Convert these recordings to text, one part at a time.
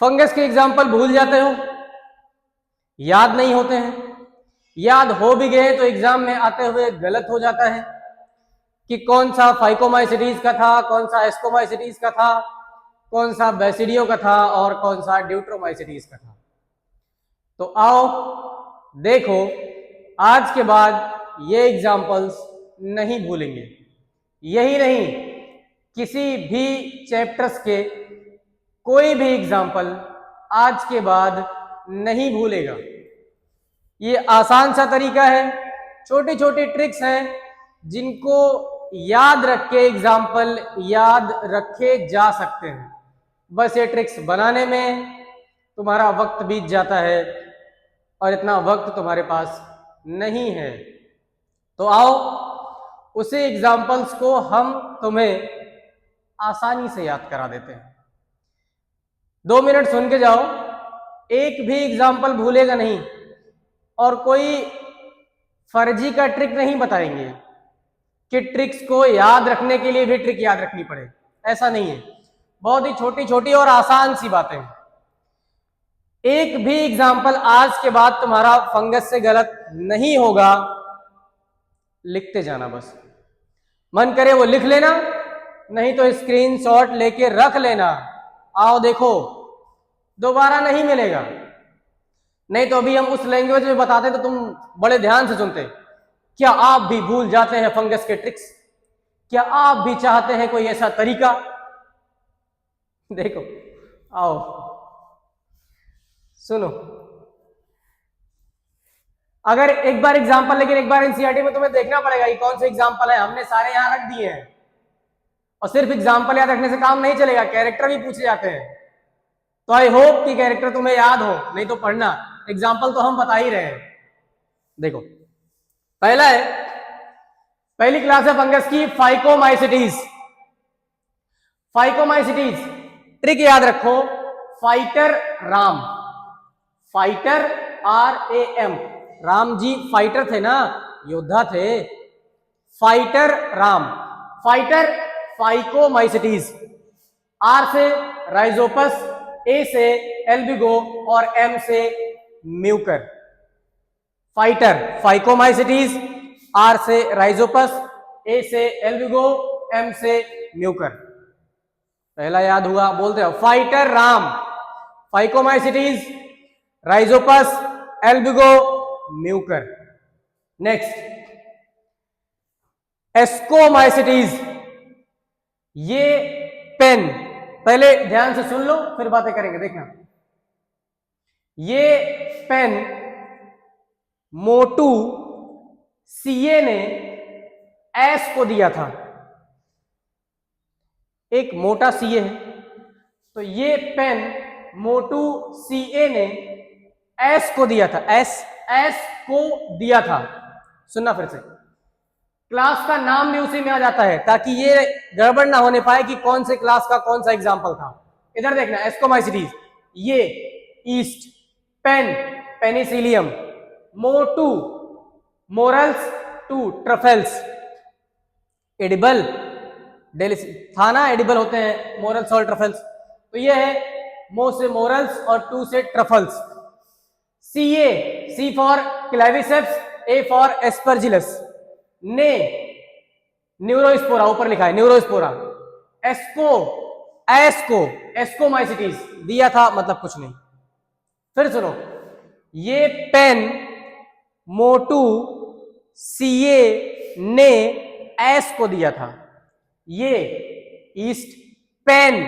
Fungus के example भूल जाते हो, याद नहीं होते हैं, याद हो भी गए तो एग्जाम में आते हुए गलत हो जाता है कि कौन सा फाइकोमाइसिटीज का था, कौन सा एस्कोमाइसिटीज का था, कौन सा बेसिडियो का था और कौन सा ड्यूट्रोमाइसिटीज का था। तो आओ देखो, आज के बाद ये एग्जाम्पल्स नहीं भूलेंगे। यही नहीं, किसी भी चैप्टर्स के कोई भी एग्जाम्पल आज के बाद नहीं भूलेगा। ये आसान सा तरीका है, छोटी छोटी ट्रिक्स हैं जिनको याद रख के एग्जाम्पल याद रखे जा सकते हैं। बस ये ट्रिक्स बनाने में तुम्हारा वक्त बीत जाता है और इतना वक्त तुम्हारे पास नहीं है। तो आओ उसी एग्जाम्पल्स को हम तुम्हें आसानी से याद करा देते हैं। 2 मिनट सुन के जाओ, एक भी एग्जाम्पल भूलेगा नहीं और कोई फर्जी का ट्रिक नहीं बताएंगे कि ट्रिक्स को याद रखने के लिए भी ट्रिक याद रखनी पड़े, ऐसा नहीं है। बहुत ही छोटी छोटी और आसान सी बातें हैं। एक भी एग्जाम्पल आज के बाद तुम्हारा फंगस से गलत नहीं होगा, लिखते जाना बस। मन करे वो लिख लेना, नहीं तो स्क्रीनशॉट लेके रख लेना। आओ देखो, दोबारा नहीं मिलेगा। नहीं तो अभी हम उस लैंग्वेज में बताते तो तुम बड़े ध्यान से सुनते। क्या आप भी भूल जाते हैं फंगस के ट्रिक्स? क्या आप भी चाहते हैं कोई ऐसा तरीका? देखो, आओ सुनो। अगर एक बार एग्जाम्पल, लेकिन एक बार एनसीईआरटी में तुम्हें देखना पड़ेगा कि कौन से एग्जाम्पल है। हमने सारे यहां रख दिए हैं और सिर्फ एग्जाम्पल याद रखने से काम नहीं चलेगा, कैरेक्टर भी पूछे जाते हैं। तो आई होप कि कैरेक्टर तुम्हें याद हो, नहीं तो पढ़ना। एग्जाम्पल तो हम बता ही रहे हैं। देखो, पहला है, पहली क्लास है फंगस की, फाइकोमाइसिटीज। फाइकोमाइसिटीज ट्रिक याद रखो, fighter Ram, fighter RAM, Ram ji fighter थे ना, योद्धा थे। Fighter Ram, fighter phycomycetes. R से राइजोपस, A से एल्बिगो और M से म्यूकर। फाइटर फाइकोमाइसिटीज, R से राइजोपस, A से एल्बिगो, M से म्यूकर। पहला याद हुआ, बोलते हो fighter Ram, phycomycetes, Rhizopus, Albugo, Mucor. Next, ascomycetes. ये पेन, पहले ध्यान से सुन लो फिर बातें करेंगे, देखना। ये पेन मोटू CA ने S को दिया था। एक मोटा CA है, तो ये पेन मोटू CA ने S को दिया था। S को दिया था। सुनना फिर से, क्लास का नाम भी उसी में आ जाता है ताकि ये गड़बड़ ना होने पाए कि कौन से क्लास का कौन सा एग्जाम्पल था। इधर देखना, एस्कोमाइसिटीज, ये ईस्ट, पेन पेनिसिलियम, मोटू मोरल्स, टू ट्रफेल्स। एडिबल था ना, एडिबल होते हैं मोरल्स और ट्रफल्स। तो ये है मो से मोरल्स और टू से truffles. CA, C for Claviceps, A for Aspergillus. ने न्यूरोस्पोरा, ऊपर लिखा है न्यूरोस्पोरा। एस्कोमाइसिटीज दिया था, मतलब कुछ नहीं। फिर सुनो, ये पेन मोटू CA ने S को दिया था। ये ईस्ट, पेन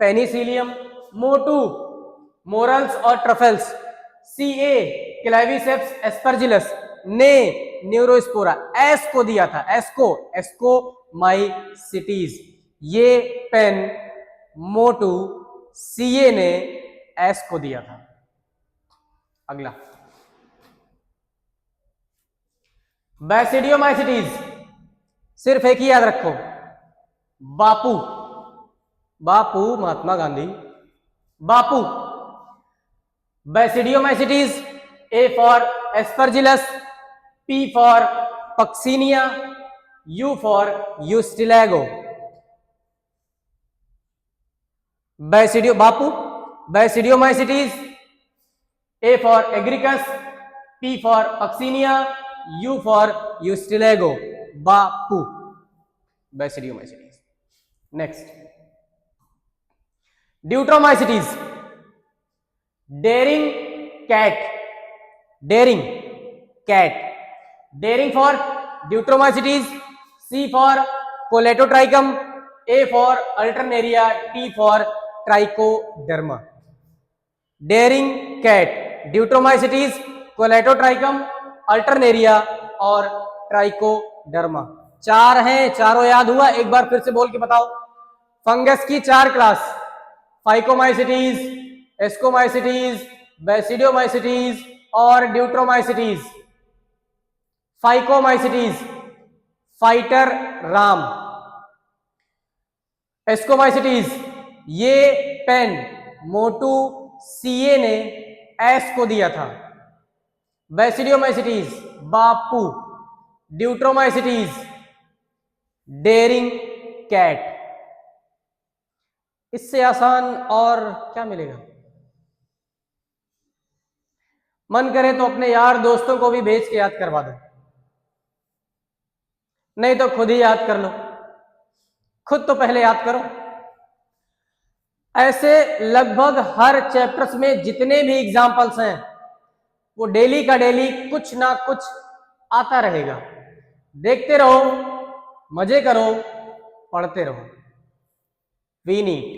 पेनिसिलियम, मोटू मोरल्स और ट्रफेल्स, CA क्लेविसेप्स एस्परजिलस, ने न्यूरोस्पोरा, S को दिया था। एस्कोमाइसिटीज। ये पेन मोटू CA ने S को दिया था। अगला, बैसिडियोमाइसिटीज। सिर्फ एक ही याद रखो, बापू, बापू महात्मा गांधी, बापू। Basidiomycetes, A for Aspergillus, P for Puccinia, U for Ustilago. Basidio बापू, Basidiomycetes, A for Agaricus, P for Puccinia, U for Ustilago, Bapu. Basidiomycetes. Next, Deuteromycetes, daring cat, daring cat, daring for Deuteromycetes, C for Coletotrichum, A for Alternaria, T for Trichoderma. daring cat, Deuteromycetes, Coletotrichum, Alternaria और Trichoderma. चार हैं, चारों याद हुआ? एक बार फिर से बोल के बताओ। फंगस की चार क्लास, फाइकोमाइसिटीज, एस्कोमाइसिटीज, बेसिडियोमाइसिटीज और deuteromycetes. Phycomycetes, fighter Ram. Ascomycetes, ये पेन मोटू सीए ने एस को दिया था। बेसिडियोमाइसिटीज, बापू। Deuteromycetes, daring cat. इससे आसान और क्या मिलेगा? मन करे तो अपने यार दोस्तों को भी भेज के याद करवा दो, नहीं तो खुद ही याद कर लो। खुद तो पहले याद करो। ऐसे लगभग हर चैप्टर्स में जितने भी एग्जाम्पल्स हैं वो डेली का डेली कुछ ना कुछ आता रहेगा। देखते रहो, मजे करो, पढ़ते रहो। We NEET.